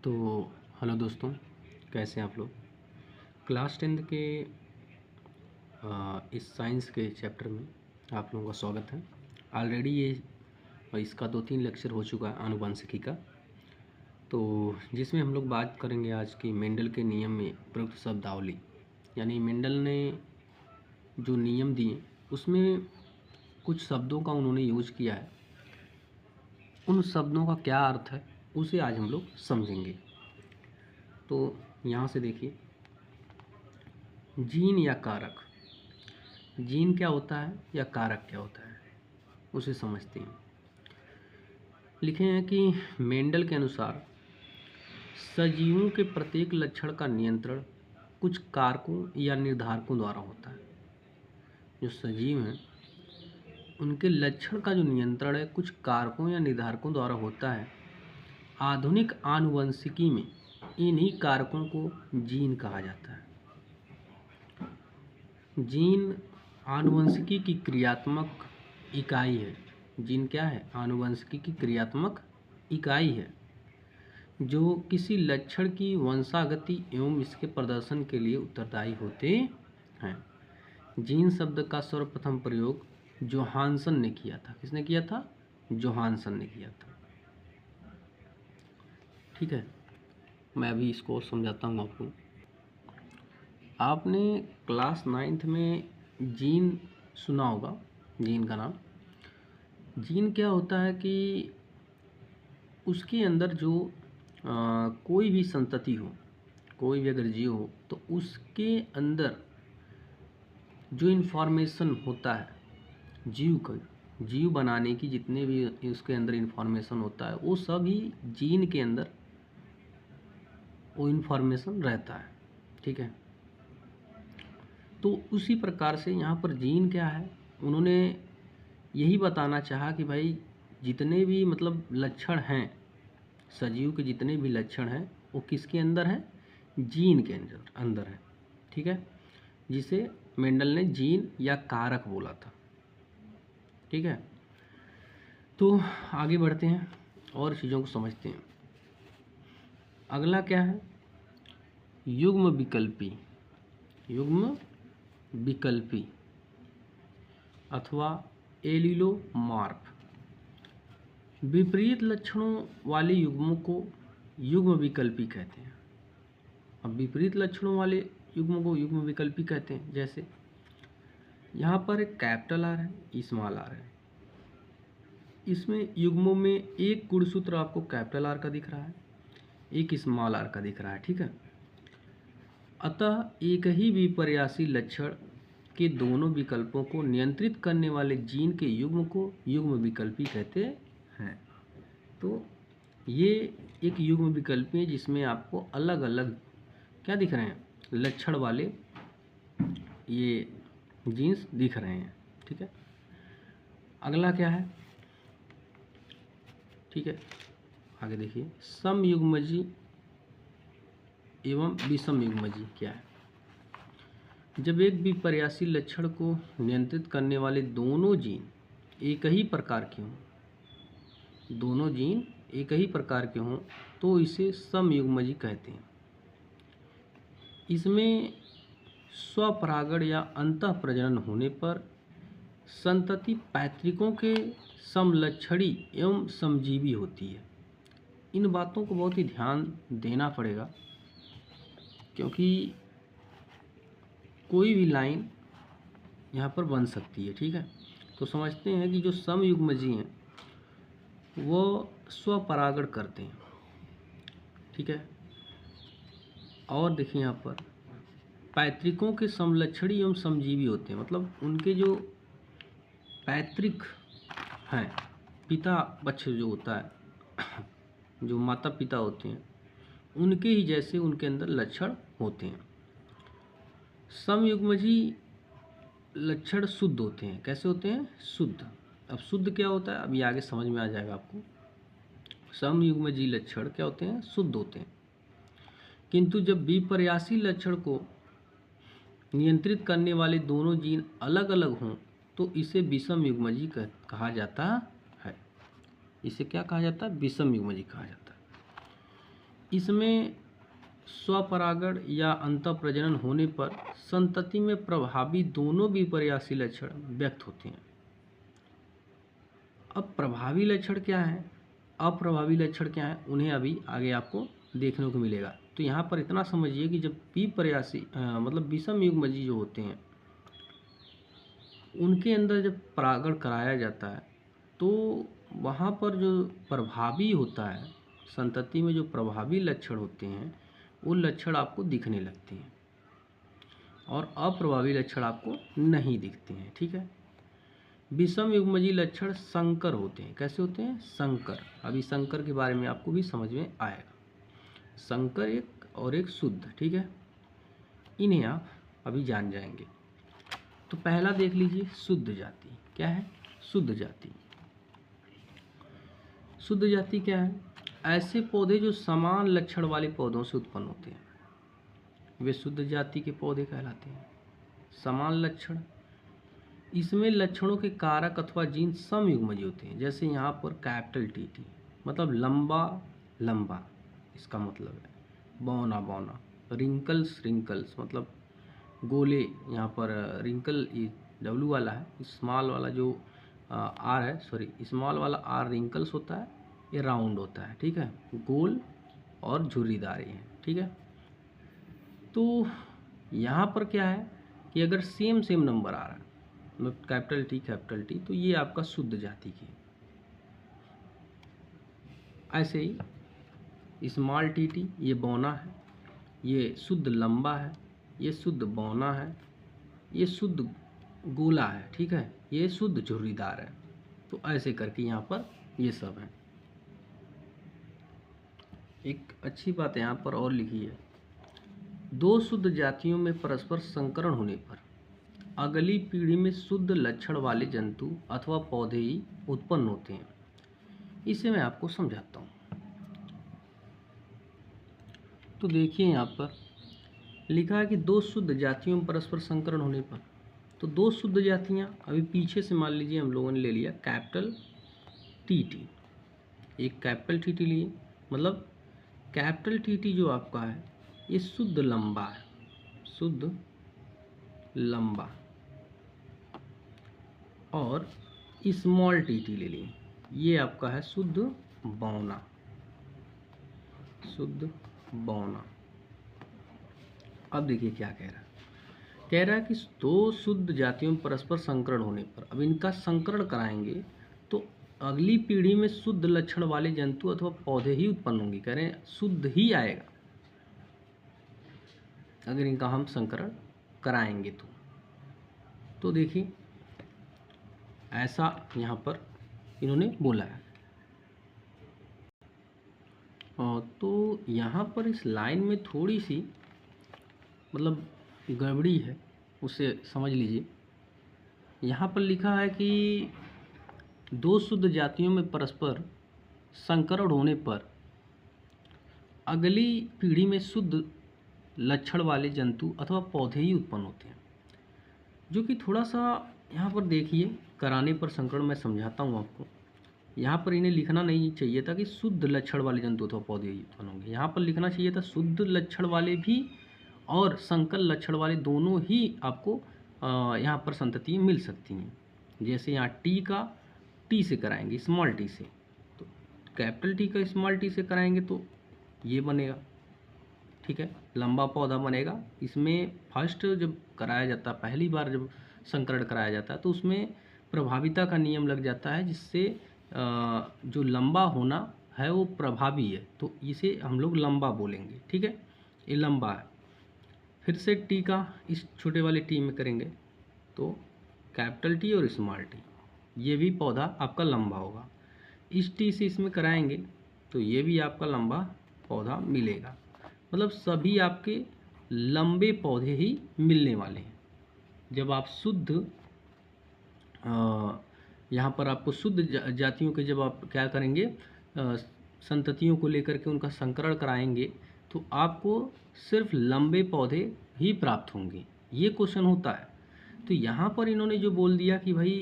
तो हेलो दोस्तों, कैसे हैं आप लोग। क्लास 10 के इस साइंस के चैप्टर में आप लोगों का स्वागत है। ऑलरेडी ये इसका 2-3 लेक्चर हो चुका है आनुवंशिकी का, तो जिसमें हम लोग बात करेंगे आज की मेंडल के नियम में प्रयुक्त शब्दावली। यानी मेंडल ने जो नियम दिए उसमें कुछ शब्दों का उन्होंने यूज किया है, उन शब्दों का क्या अर्थ है उसे आज हम लोग समझेंगे। तो यहाँ से देखिए, जीन या कारक। जीन क्या होता है या कारक क्या होता है उसे समझते हैं। लिखे हैं कि मेंडल के अनुसार सजीवों के प्रत्येक लक्षण का नियंत्रण कुछ कारकों या निर्धारकों द्वारा होता है। जो सजीव हैं उनके लक्षण का जो नियंत्रण है कुछ कारकों या निर्धारकों द्वारा होता है। आधुनिक आनुवंशिकी में इन्हीं कारकों को जीन कहा जाता है। जीन आनुवंशिकी की क्रियात्मक इकाई है। जीन क्या है? आनुवंशिकी की क्रियात्मक इकाई है जो किसी लक्षण की वंशागति एवं इसके प्रदर्शन के लिए उत्तरदायी होते हैं। जीन शब्द का सर्वप्रथम प्रयोग जोहानसन ने किया था। किसने किया था? जोहानसन ने किया था। ठीक है, मैं अभी इसको समझाता हूँ आपको। आपने क्लास 9th में जीन सुना होगा, जीन का नाम। जीन क्या होता है कि उसके अंदर जो कोई भी संतति हो, कोई भी अगर जीव हो तो उसके अंदर जो इन्फॉर्मेशन होता है जीव का, जीव बनाने की जितने भी उसके अंदर इन्फॉर्मेशन होता है वो सभी जीन के अंदर वो इन्फॉर्मेशन रहता है। ठीक है, तो उसी प्रकार से यहाँ पर जीन क्या है, उन्होंने यही बताना चाहा कि भाई जितने भी मतलब लक्षण हैं सजीव के, जितने भी लक्षण हैं वो किसके अंदर है? जीन के अंदर है। ठीक है, जिसे मेंडल ने जीन या कारक बोला था। ठीक है, तो आगे बढ़ते हैं और चीज़ों को समझते हैं। अगला क्या है? युग्म विकल्पी। युग्म विकल्पी अथवा एलिलोमॉर्फ। विपरीत लक्षणों वाले युग्मों को युग्म विकल्पी कहते हैं। अब विपरीत लक्षणों वाले युग्म को युग्म विकल्पी कहते हैं। जैसे यहाँ पर एक कैपिटल आर है, स्मॉल आर है। इसमें युग्मों में एक गुणसूत्र आपको कैपिटल आर का दिख रहा है, एक स्मॉल आर का दिख रहा है। ठीक है, अतः एक ही विपर्यासी लक्षण के दोनों विकल्पों को नियंत्रित करने वाले जीन के युग्म को युग्म विकल्पी कहते हैं। तो ये एक युग्म विकल्पी है जिसमें आपको अलग अलग क्या दिख रहे हैं? लक्षण वाले ये जीन्स दिख रहे हैं। ठीक है, अगला क्या है? ठीक है, आगे देखिए, समयुग्मजी एवं विषमयुग्मजी क्या है? जब एक विपर्यासी लक्षण को नियंत्रित करने वाले दोनों जीन एक ही प्रकार के हों, दोनों जीन एक ही प्रकार के हों तो इसे समयुग्मजी कहते हैं। इसमें स्वपरागण या अंतः प्रजनन होने पर संतति पैतृकों के समलक्षणी एवं समजीवी होती है। इन बातों को बहुत ही ध्यान देना पड़ेगा क्योंकि कोई भी लाइन यहाँ पर बन सकती है। ठीक है, तो समझते हैं कि जो समयुग्मजी हैं वो स्वपरागण करते हैं। ठीक है, और देखिए यहाँ पर पैतृकों के समलक्षणी एवं समजीवी होते हैं। मतलब उनके जो पैतृक हैं, पिता पक्ष जो होता है, जो माता पिता होते हैं उनके ही जैसे उनके अंदर लक्षण होते हैं। समयुग्मजी लक्षण शुद्ध होते हैं। कैसे होते हैं? शुद्ध। अब शुद्ध क्या होता है अभी आगे समझ में आ जाएगा आपको। समयुग्मजी लक्षण क्या होते हैं? शुद्ध होते हैं। किंतु जब विपर्यासी लक्षण को नियंत्रित करने वाले दोनों जीन अलग अलग हों तो इसे विषमयुग्मजी कहा जाता है। इसे क्या कहा जाता है? विषमयुग्मजी कहा जाता है। इसमें स्वपरागण या अंतःप्रजनन होने पर संतति में प्रभावी दोनों विपर्यासी लक्षण व्यक्त होते हैं। अब प्रभावी लक्षण क्या है, अप्रभावी लक्षण क्या है, उन्हें अभी आगे आपको देखने को मिलेगा। तो यहाँ पर इतना समझिए कि जब विपर्यासी मतलब विषम युग्मजी जो होते हैं उनके अंदर जब परागण कराया जाता है तो वहाँ पर जो प्रभावी होता है, संतति में जो प्रभावी लक्षण होते हैं वो लक्षण आपको दिखने लगते हैं और अप्रभावी लक्षण आपको नहीं दिखते हैं। ठीक है। विषम युग्मजी लक्षण संकर होते हैं। कैसे होते हैं? संकर। अभी संकर के बारे में आपको भी समझ में आएगा। संकर एक और एक शुद्ध। ठीक है, इन्हें आप अभी जान जाएंगे। तो पहला देख लीजिए, शुद्ध जाति। क्या है? शुद्ध जाति। शुद्ध जाति क्या है? ऐसे पौधे जो समान लक्षण वाले पौधों से उत्पन्न होते हैं, वे शुद्ध जाति के पौधे कहलाते हैं। समान लक्षण, इसमें लक्षणों के कारक अथवा जीन समयुग्मजी होते हैं। जैसे यहाँ पर कैपिटल टी, मतलब लंबा लंबा, इसका मतलब है बौना बौना। रिंकल्स रिंकल्स मतलब गोले। यहाँ पर रिंकल डब्लू वाला है, स्मॉल वाला जो आर है, सॉरी स्मॉल वाला आर रिंकल्स होता है, ये राउंड होता है। ठीक है, गोल और झुर्रीदार ये हैं। ठीक है। तो यहाँ पर क्या है कि अगर सेम नंबर आ रहा है, मतलब कैपिटल टी, तो ये आपका शुद्ध जाति की। ऐसे ही स्मॉल टी ये बौना है, ये शुद्ध लंबा है, ये शुद्ध बौना है, ये शुद्ध गोला है। ठीक है, ये शुद्ध झुर्रीदार है। तो ऐसे करके यहाँ पर ये सब है। एक अच्छी बात यहाँ पर और लिखी है, दो शुद्ध जातियों में परस्पर संकरण होने पर अगली पीढ़ी में शुद्ध लक्षण वाले जंतु अथवा पौधे ही उत्पन्न होते हैं। इसे मैं आपको समझाता हूँ। तो देखिए यहाँ पर लिखा है कि दो शुद्ध जातियों में परस्पर संकरण होने पर, तो दो शुद्ध जातियाँ अभी पीछे से मान लीजिए हम लोगों ने ले लिया कैपिटल टी, एक कैपिटल टी लिए, मतलब कैपिटल टी जो आपका है ये शुद्ध लंबा है, शुद्ध लंबा। और स्मॉल टी ले लिए, ये आपका है शुद्ध बौना, शुद्ध बौना। अब देखिए क्या कह रहा है कि दो शुद्ध जातियों में परस्पर संकरण होने पर, अब इनका संकरण कराएंगे तो अगली पीढ़ी में शुद्ध लक्षण वाले जंतु अथवा पौधे ही उत्पन्न होंगे। कह रहे हैं शुद्ध ही आएगा अगर इनका हम संकरण कराएंगे तो देखिए ऐसा यहाँ पर इन्होंने बोला है। तो यहाँ पर इस लाइन में थोड़ी सी मतलब गड़बड़ी है, उसे समझ लीजिए। यहाँ पर लिखा है कि दो शुद्ध जातियों में परस्पर संकरण होने पर अगली पीढ़ी में शुद्ध लक्षण वाले जंतु अथवा पौधे ही उत्पन्न होते हैं, जो कि थोड़ा सा यहाँ पर देखिए कराने पर संकरण मैं समझाता हूँ आपको। यहाँ पर इन्हें लिखना नहीं चाहिए था कि शुद्ध लक्षण वाले जंतु अथवा पौधे ही उत्पन्न होंगे, यहाँ पर लिखना चाहिए था शुद्ध लक्षण वाले भी और संकर लक्षण वाले दोनों ही आपको यहाँ पर संतति मिल सकती हैं। जैसे यहाँ टी का टी से कराएंगे, स्मॉल टी से, तो कैपिटल टी का स्मॉल टी से कराएंगे तो ये बनेगा। ठीक है, लंबा पौधा बनेगा। इसमें फर्स्ट जब कराया जाता है, पहली बार जब संकरण कराया जाता है तो उसमें प्रभाविता का नियम लग जाता है, जिससे जो लंबा होना है वो प्रभावी है, तो इसे हम लोग लंबा बोलेंगे। ठीक है, ये लंबा है। फिर से टी का इस छोटे वाले टी में करेंगे तो कैपिटल टी और स्मॉल टी, ये भी पौधा आपका लंबा होगा। इस टी से इसमें कराएंगे तो ये भी आपका लंबा पौधा मिलेगा। मतलब सभी आपके लंबे पौधे ही मिलने वाले हैं। जब आप शुद्ध यहाँ पर आपको शुद्ध जातियों के जब आप क्या करेंगे, संततियों को लेकर के उनका संकरण कराएंगे तो आपको सिर्फ लंबे पौधे ही प्राप्त होंगे। ये क्वेश्चन होता है। तो यहाँ पर इन्होंने जो बोल दिया कि भाई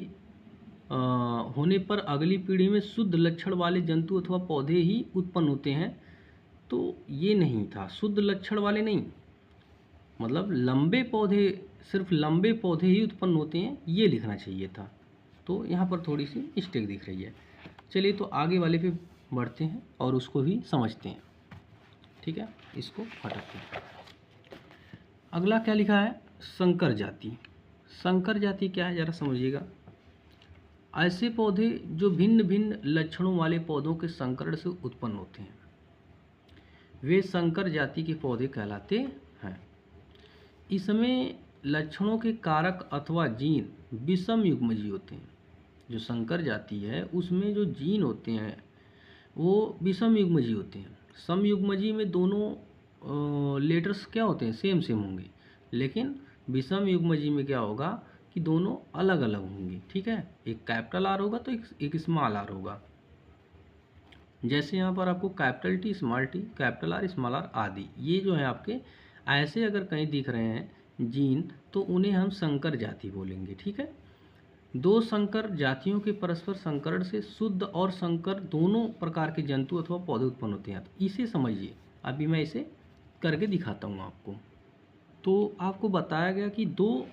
होने पर अगली पीढ़ी में शुद्ध लक्षण वाले जंतु अथवा पौधे ही उत्पन्न होते हैं, तो तो ये नहीं था, शुद्ध लक्षण वाले नहीं, मतलब लंबे पौधे, सिर्फ लंबे पौधे ही उत्पन्न होते हैं, ये लिखना चाहिए था। तो यहाँ पर थोड़ी सी मिस्टेक दिख रही है। चलिए तो आगे वाले पे बढ़ते हैं और उसको भी समझते हैं। ठीक है, इसको हटाते हैं। अगला क्या लिखा है, संकर जाति। संकर जाति क्या है, ज़रा समझिएगा। ऐसे पौधे जो भिन्न भिन्न लक्षणों वाले पौधों के संकरण से उत्पन्न होते हैं, वे संकर जाति के पौधे कहलाते हैं। इसमें लक्षणों के कारक अथवा जीन विषम युग्मजीय होते हैं। जो संकर जाति है उसमें जो जीन होते हैं वो विषम युग्मजीय होते हैं। सम युग्मजीय में दोनों लेटर्स क्या होते हैं, सेम सेम होंगे, लेकिन विषम युग्मजीय में क्या होगा कि दोनों अलग अलग होंगे। ठीक है, एक कैपिटल आर होगा तो एक स्मॉल आर होगा। जैसे यहाँ पर आपको capital T, capital R, small R आदि, ये जो है आपके ऐसे अगर कहीं दिख रहे हैं जीन तो उन्हें हम संकर जाति बोलेंगे। ठीक है, दो संकर जातियों के परस्पर संकरण से शुद्ध और संकर दोनों प्रकार के जंतु अथवा पौधे उत्पन्न होते हैं। तो इसे समझिए, अभी मैं इसे करके दिखाता हूँ आपको। तो आपको बताया गया कि दो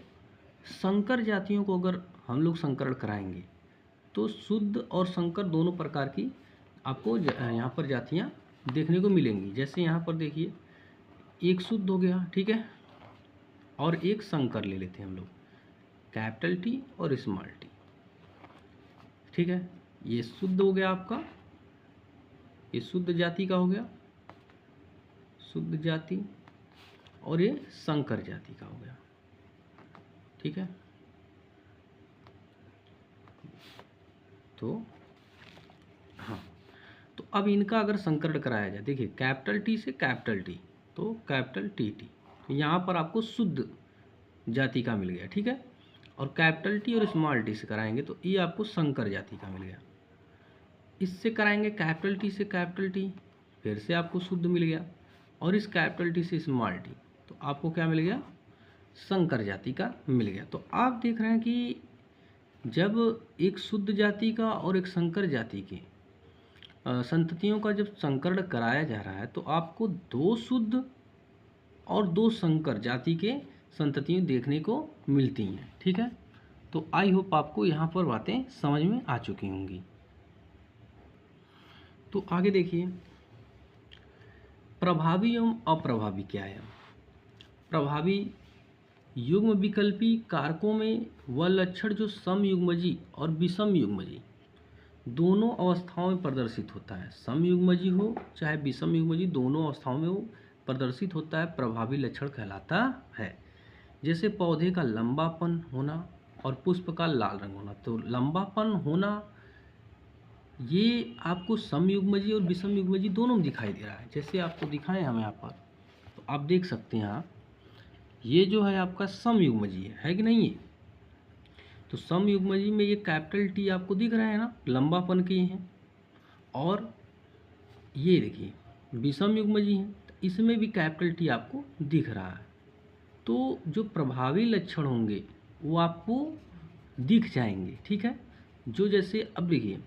संकर जातियों को अगर हम लोग संकरण कराएंगे तो शुद्ध और संकर दोनों प्रकार की आपको यहाँ पर जातियाँ देखने को मिलेंगी। जैसे यहाँ पर देखिए, एक शुद्ध हो गया, ठीक है, और एक संकर ले लेते हैं हम लोग, कैपिटल टी और स्मॉल टी। ठीक है, ये शुद्ध हो गया आपका, ये शुद्ध जाति का हो गया, शुद्ध जाति, और ये संकर जाति का हो गया। ठीक है, तो हाँ, तो अब इनका अगर संकरण कराया जाए, देखिए कैपिटल टी से कैपिटल टी, तो कैपिटल टी टी, तो यहाँ पर आपको शुद्ध जाति का मिल गया। ठीक है, और कैपिटल टी और स्मॉल टी से कराएंगे तो ये आपको संकर जाति का मिल गया। इससे कराएंगे कैपिटल टी से कैपिटल टी, फिर से आपको शुद्ध मिल गया, और इस कैपिटल टी से स्मॉल टी, तो आपको क्या मिल गया, संकर जाति का मिल गया। तो आप देख रहे हैं कि जब एक शुद्ध जाति का और एक संकर जाति के संततियों का जब संकरण कराया जा रहा है तो आपको दो शुद्ध और दो संकर जाति के संततियाँ देखने को मिलती हैं। ठीक है, तो आई होप आपको यहाँ पर बातें समझ में आ चुकी होंगी। तो आगे देखिए, प्रभावी एवं अप्रभावी क्या है। प्रभावी युग्म विकल्पी कारकों में वह लक्षण जो समयुग्मजी और विषम युग्मजी दोनों अवस्थाओं में प्रदर्शित होता है, समयुग्मजी हो चाहे विषम युग्मजी, दोनों अवस्थाओं में वो प्रदर्शित होता है, प्रभावी लक्षण कहलाता है। जैसे पौधे का लंबापन होना और पुष्प का लाल रंग होना। तो लंबापन होना ये आपको समयुग्मजी और विषम युग्मजी दोनों में दिखाई दे रहा है। जैसे आपको दिखाएं हम यहाँ पर, तो आप देख सकते हैं यहाँ, ये जो है आपका समयुग्मजी है कि नहीं है। तो समयुग्मजी में ये कैपिटल टी आपको दिख रहा है ना, लंबापन के हैं, और ये देखिए विषम युग्मजी हैं, तो इसमें भी कैपिटल टी आपको दिख रहा है। तो जो प्रभावी लक्षण होंगे वो आपको दिख जाएंगे। ठीक है, जो जैसे अब देखिए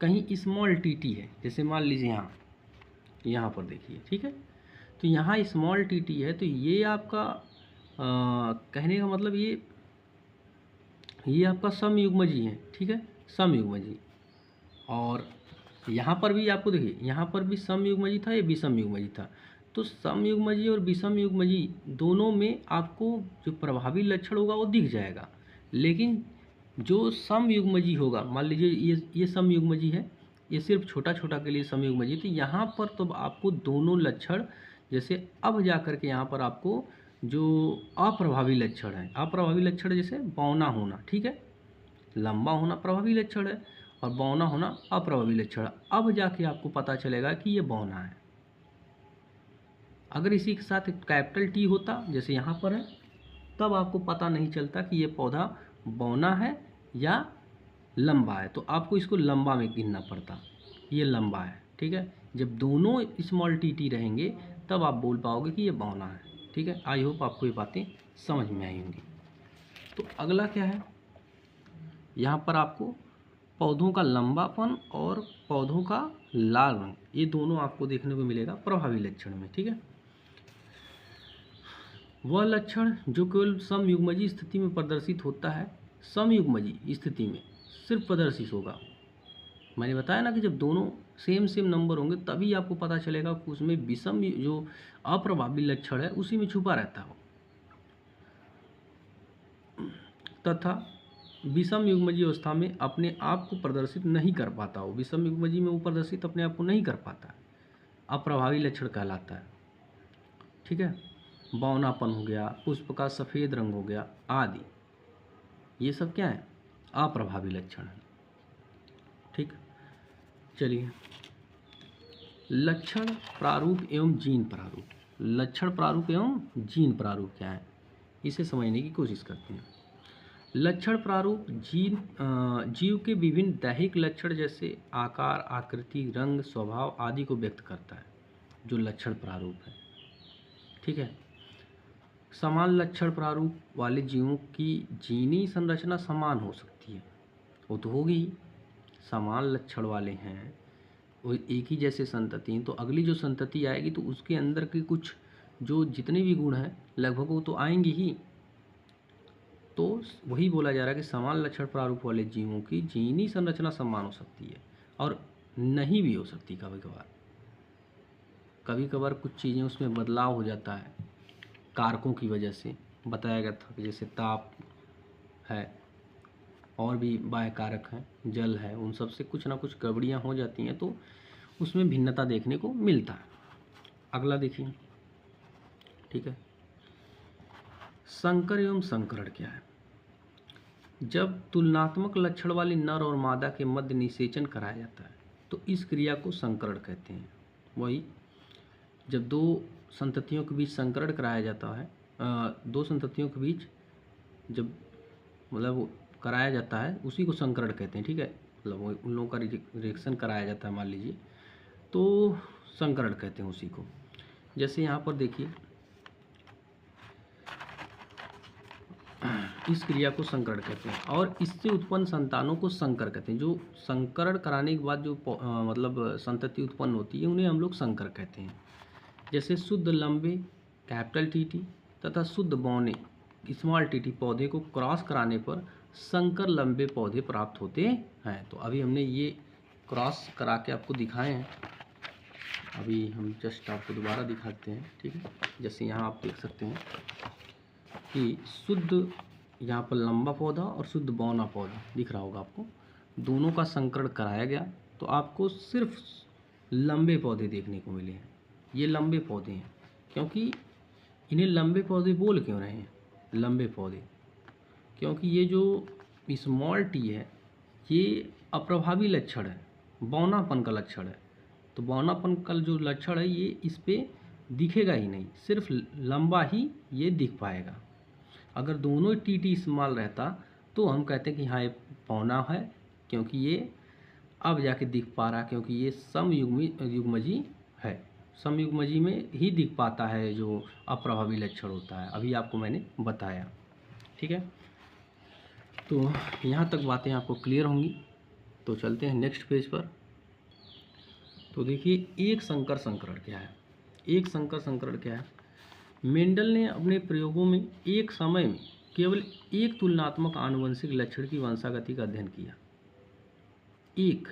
कहीं स्मॉल टी टी है, जैसे मान लीजिए यहाँ पर देखिए, ठीक है, तो यहाँ स्मॉल टी टी है, तो ये आपका कहने का मतलब ये आपका समयुग्मजी है। ठीक है, समयुग्मजी, और यहाँ पर भी आपको देखिए, यहाँ पर भी समयुग्मजी था, ये विषम युग्मजी था। तो समयुग्मजी और विषम युग्मजी दोनों में आपको जो प्रभावी लक्षण होगा वो दिख जाएगा, लेकिन जो समयुग्मजी होगा, मान लीजिए ये समयुग्मजी है, ये सिर्फ छोटा छोटा के लिए समयुग्मजी, तो यहाँ पर तो आपको दोनों लक्षण, जैसे अब जा कर के यहाँ पर आपको जो अप्रभावी लक्षण है, अप्रभावी लक्षण जैसे बौना होना, ठीक है, लंबा होना प्रभावी लक्षण है और बौना होना अप्रभावी लक्षण है। अब जाके आपको पता चलेगा कि ये बौना है। अगर इसी के साथ कैपिटल टी होता जैसे यहाँ पर है, तब आपको पता नहीं चलता कि ये पौधा बौना है या लंबा है, तो आपको इसको लंबा में गिनना पड़ता, ये लंबा है। ठीक है, जब दोनों स्मॉल टी टी रहेंगे तब आप बोल पाओगे कि ये बौना है। ठीक है, आई होप आपको ये बातें समझ में आई होंगी। तो अगला क्या है, यहाँ पर आपको पौधों का लंबापन और पौधों का लाल रंग, ये दोनों आपको देखने को मिलेगा प्रभावी लक्षण में। ठीक है, वह लक्षण जो केवल समयुग्मजी स्थिति में प्रदर्शित होता है, समयुग्मजी स्थिति में सिर्फ प्रदर्शित होगा। मैंने बताया ना कि जब दोनों सेम सेम नंबर होंगे तभी आपको पता चलेगा कि उसमें विषम जो अप्रभावी लक्षण है उसी में छुपा रहता हो। तथा विषम युग्मजी अवस्था में अपने आप को प्रदर्शित नहीं कर पाता हो, विषम युग्मजी में वो प्रदर्शित अपने आप को नहीं कर पाता है, अप्रभावी लक्षण कहलाता है। ठीक है, बौनापन हो गया, पुष्प का सफ़ेद रंग हो गया आदि, ये सब क्या है? अप्रभावी लक्षण है। ठीक, चलिए लक्षण प्रारूप एवं जीन प्रारूप। लक्षण प्रारूप एवं जीन प्रारूप क्या है, इसे समझने की कोशिश करते हैं। लक्षण प्रारूप जीव के विभिन्न दैहिक लक्षण जैसे आकार, आकृति, रंग, स्वभाव आदि को व्यक्त करता है, जो लक्षण प्रारूप है। ठीक है, समान लक्षण प्रारूप वाले जीवों की जीनी संरचना समान हो सकती है, वो तो होगी, समान लक्षण वाले हैं, वो एक ही जैसे संतति हैं, तो अगली जो संतति आएगी तो उसके अंदर के कुछ जो जितने भी गुण हैं लगभग वो तो आएंगे ही। तो वही बोला जा रहा है कि समान लक्षण प्रारूप वाले जीवों की जीनी संरचना समान हो सकती है और नहीं भी हो सकती। कभी कभार कुछ चीज़ें उसमें बदलाव हो जाता है कारकों की वजह से। बताया गया था कि जैसे ताप है और भी बाह्य कारक हैं, जल है, उन सब से कुछ ना कुछ गड़बड़ियाँ हो जाती हैं तो उसमें भिन्नता देखने को मिलता है। अगला देखिए। ठीक है, संकर एवं संकरण क्या है? जब तुलनात्मक लक्षण वाले नर और मादा के मध्य निषेचन कराया जाता है तो इस क्रिया को संकरण कहते हैं। वही जब दो संततियों के बीच संकरण कराया जाता है, दो संततियों के बीच जब मतलब कराया जाता है उसी को संकरण कहते हैं। ठीक है, मतलब उन लोगों का रिएक्शन कराया जाता है मान लीजिए, तो संकरण कहते हैं उसी को। जैसे यहाँ पर देखिए, इस क्रिया को संकरण कहते हैं और इससे उत्पन्न संतानों को संकर कहते हैं। जो संकरण कराने के बाद जो मतलब संतति उत्पन्न होती है उन्हें हम लोग संकर कहते हैं। जैसे शुद्ध लंबे कैपिटल टीटी तथा शुद्ध बौने स्मॉल टीटी पौधे को क्रॉस कराने पर संकर लंबे पौधे प्राप्त होते हैं। तो अभी हमने ये क्रॉस करा के आपको दिखाए हैं, अभी हम जस्ट आपको दोबारा दिखाते हैं। ठीक है, जैसे यहाँ आप देख सकते हैं कि शुद्ध यहाँ पर लंबा पौधा और शुद्ध बौना पौधा दिख रहा होगा आपको, दोनों का संकरण कराया गया तो आपको सिर्फ लंबे पौधे देखने को मिले हैं। ये लंबे पौधे हैं, क्योंकि इन्हें लंबे पौधे बोल क्यों रहे हैं लंबे पौधे? क्योंकि ये जो स्मॉल टी है ये अप्रभावी लक्षण है, बौनापन का लक्षण है। तो बौनापन का जो लक्षण है ये इस पे दिखेगा ही नहीं, सिर्फ लंबा ही ये दिख पाएगा। अगर दोनों टी स्मॉल रहता तो हम कहते हैं कि हाँ ये बौना है, क्योंकि ये अब जाके दिख पा रहा, क्योंकि ये समयुग्मजी है। समयुग्मजी में ही दिख पाता है जो अप्रभावी लक्षण होता है, अभी आपको मैंने बताया। ठीक है, तो यहाँ तक बातें आपको क्लियर होंगी। तो चलते हैं नेक्स्ट पेज पर। तो देखिए एक संकर संकरण क्या है। एक संकर संकरण क्या है? मेंडल ने अपने प्रयोगों में एक समय में केवल एक तुलनात्मक आनुवंशिक लक्षण की वंशागति का अध्ययन किया। एक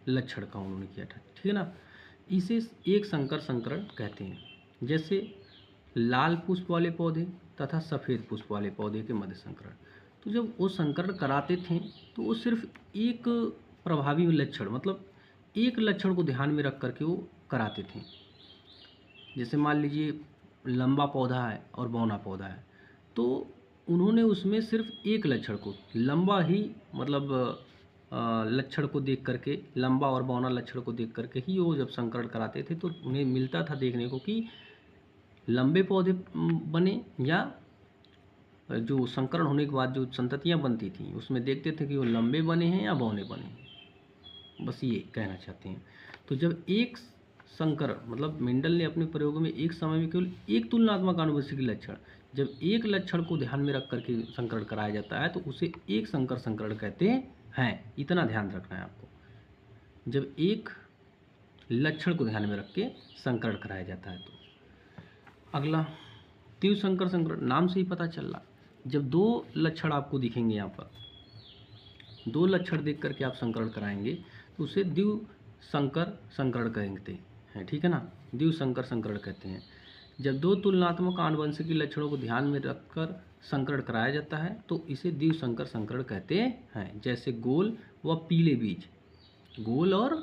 लक्षण का उन्होंने किया था, ठीक है ना। इसे एक संकर संकरण कहते हैं। जैसे लाल पुष्प वाले पौधे तथा सफ़ेद पुष्प वाले पौधे के मध्य संकरण। तो जब वो संकरण कराते थे तो वो सिर्फ एक प्रभावी लक्षण, मतलब एक लक्षण को ध्यान में रख करके वो कराते थे। जैसे मान लीजिए लंबा पौधा है और बौना पौधा है, तो उन्होंने उसमें सिर्फ एक लक्षण को, लंबा ही मतलब लक्षण को देख करके, लंबा और बौना लक्षण को देख करके ही वो जब संकरण कराते थे तो उन्हें मिलता था देखने को कि लंबे पौधे बने, या जो संकरण होने के बाद जो संततियाँ बनती थीं उसमें देखते थे कि वो लंबे बने हैं या बौने बने हैं। बस ये कहना चाहते हैं। तो जब एक संकरण, मतलब मेंडल ने अपने प्रयोगों में एक समय में केवल एक तुलनात्मक आनुवंशिक लक्षण, जब एक लक्षण को ध्यान में रख करके संकरण कराया जाता है तो उसे एक संकर संकरण कहते हैं। इतना ध्यान रखना है आपको। जब एक लक्षण को ध्यान में रख के संकरण कराया जाता है। तो अगला द्विसंकर संकरण, नाम से ही पता चल रहा, जब दो लक्षण आपको दिखेंगे, यहाँ पर दो लक्षण देख करके आप संकरण कराएंगे तो उसे द्विसंकर संकरण कहते हैं, ठीक है ना, द्विसंकर संकरण कहते हैं। जब दो तुलनात्मक आनुवंशिकी लक्षणों को ध्यान में रखकर संकरण कराया जाता है तो इसे द्विसंकर संकरण कहते हैं। जैसे गोल व पीले बीज, गोल और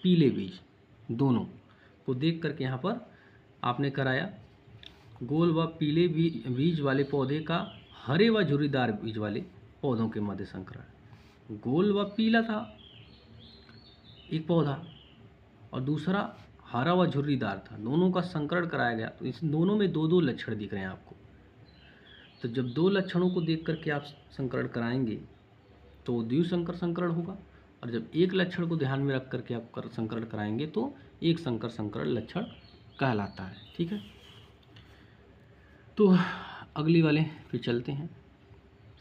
पीले बीज दोनों को देख करके यहाँ पर आपने कराया, गोल व पीले बीज वाले पौधे का हरे व झुर्रीदार बीज वाले पौधों के मध्य संकरण। गोल व पीला था एक पौधा और दूसरा हरा व झुर्रीदार था, दोनों का संकरण कराया गया। तो इस दोनों में दो दो लक्षण दिख रहे हैं आपको। तो जब दो लक्षणों को देख करके आप संकरण कराएंगे तो द्विसंकर संकरण होगा, और जब एक लक्षण को ध्यान में रख करके आप संकरण कराएंगे तो एक संकर संकरण लक्षण कहलाता है, ठीक है। तो अगली वाले पे चलते हैं,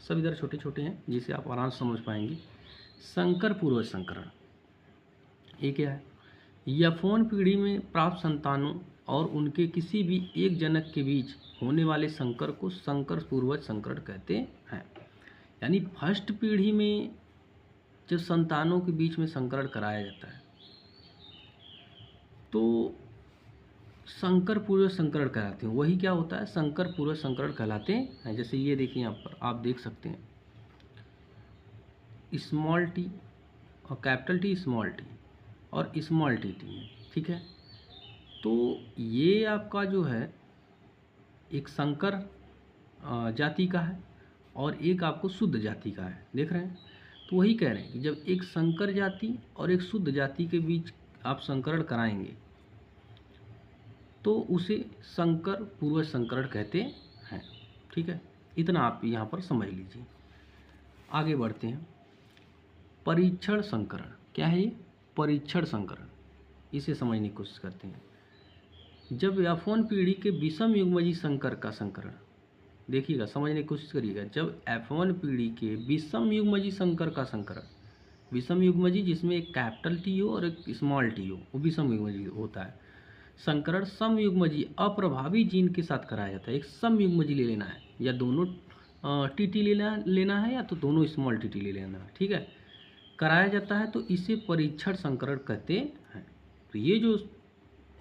सब इधर छोटे छोटे हैं जिसे आप आराम से समझ पाएंगे। संकर पूर्वज संकरण, ये क्या है? यफोन पीढ़ी में प्राप्त संतानों और उनके किसी भी एक जनक के बीच होने वाले संकर को संकर पूर्वज संकरण कहते हैं। यानी फर्स्ट पीढ़ी में जब संतानों के बीच में संकरण कराया जाता है तो संकर पूर्वज संकरण कहलाते हैं। वही क्या होता है? संकर पूर्वज संकरण कहलाते हैं। जैसे ये देखिए, यहाँ पर आप देख सकते हैं स्मॉल टी और कैपिटल टी, स्मॉल टी और स्मॉल टी टी है, ठीक है। तो ये आपका जो है एक संकर जाति का है और एक आपको शुद्ध जाति का है, देख रहे हैं। तो वही कह रहे हैं कि जब एक संकर जाति और एक शुद्ध जाति के बीच आप संकरण कराएंगे तो उसे संकर पूर्वज संकरण कहते हैं, ठीक है। इतना आप यहाँ पर समझ लीजिए। आगे बढ़ते हैं। परीक्षण संकरण क्या है? ये परीक्षण संकरण, इसे समझने की कोशिश करते हैं। जब F1 पीढ़ी के विषम युग्मजी संकर का संकरण, देखिएगा, समझने की कोशिश करिएगा। जब F1 पीढ़ी के विषम युग्मजी संकर का संकरण, विषम युग्मजी जिसमें एक कैपिटल टी हो और एक स्मॉल टी हो, वो विषम युग्मजी होता है। संकरण सम युग्मजी अप्रभावी जीन के साथ कराया जाता है। एक सम युग्मजी ले लेना है, या दोनों टीटी लेना है, या तो दोनों स्मॉल टीटी ले लेना है, ठीक है। कराया जाता है तो इसे परीक्षण संकरण कहते हैं। तो ये जो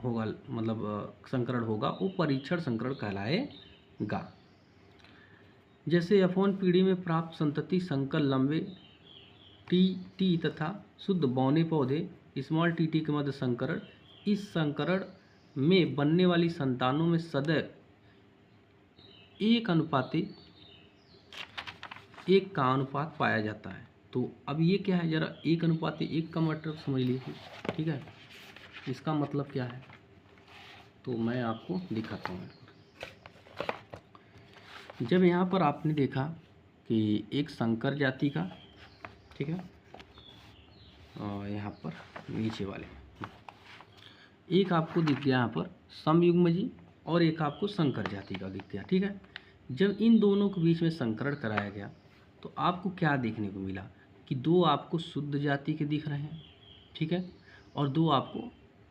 होगा, मतलब संकरण होगा, वो परीक्षण संकरण कहलाएगा। जैसे F1 पीढ़ी में प्राप्त संतति संकर लंबे टी तथा शुद्ध बौने पौधे स्मॉल टी के मध्य संकरण, इस संकरण में बनने वाली संतानों में सदैव 1:1 का अनुपात पाया जाता है। तो अब ये क्या है, जरा 1:1 का मतलब समझ लीजिए, ठीक है। इसका मतलब क्या है तो मैं आपको दिखाता हूँ। जब यहाँ पर आपने देखा कि एक संकर जाति का, ठीक है, और यहाँ पर नीचे वाले एक आपको दिख गया यहाँ पर समयुग्मजी और एक आपको संकर जाति का दिख गया, ठीक है। जब इन दोनों के बीच में संकरण कराया गया तो आपको क्या देखने को मिला कि दो आपको शुद्ध जाति के दिख रहे हैं, ठीक है, और दो आपको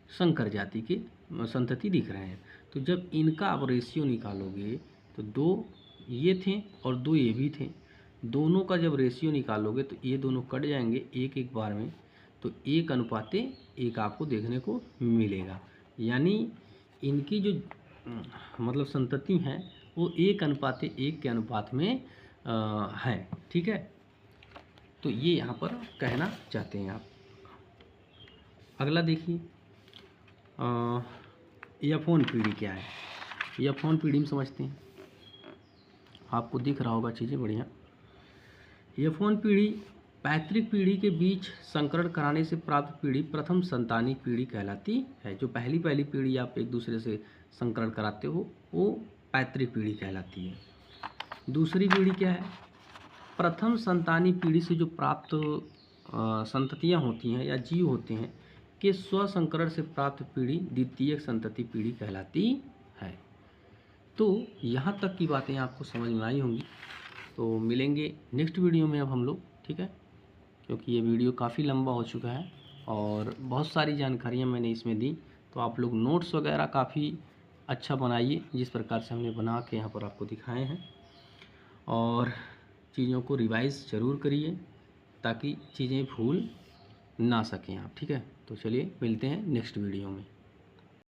संकर जाति के संतति दिख रहे हैं। तो जब इनका आप रेशियो निकालोगे तो 2 ये थे और 2 ये भी थे, दोनों का जब रेशियो निकालोगे तो ये दोनों कट जाएंगे एक बार में, तो 1:1 आपको देखने को मिलेगा। यानी इनकी जो मतलब संतति हैं वो 1:1 के अनुपात में है, ठीक है। तो ये यहाँ पर कहना चाहते हैं आप। अगला देखिए, F1 पीढ़ी क्या है? F1 पीढ़ी में समझते हैं, आपको दिख रहा होगा चीज़ें बढ़िया। F1 पीढ़ी पैतृक पीढ़ी के बीच संकरण कराने से प्राप्त पीढ़ी प्रथम संतानी पीढ़ी कहलाती है। जो पहली पीढ़ी आप एक दूसरे से संकरण कराते हो वो पैतृक पीढ़ी कहलाती है। दूसरी पीढ़ी क्या है? प्रथम संतानी पीढ़ी से जो प्राप्त संततियाँ होती हैं या जीव होते हैं कि स्वसंकरण से प्राप्त पीढ़ी द्वितीय संतति पीढ़ी कहलाती है। तो यहाँ तक की बातें आपको समझ में आई होंगी। तो मिलेंगे नेक्स्ट वीडियो में अब हम लोग, ठीक है, क्योंकि ये वीडियो काफ़ी लंबा हो चुका है। और बहुत सारी जानकारियाँ मैंने इसमें दी। तो आप लोग नोट्स वगैरह काफ़ी अच्छा बनाइए, जिस प्रकार से हमने बना के यहाँ पर आपको दिखाए हैं, और चीज़ों को रिवाइज़ ज़रूर करिए ताकि चीज़ें भूल ना सकें आप। ठीक है, तो चलिए मिलते हैं नेक्स्ट वीडियो में।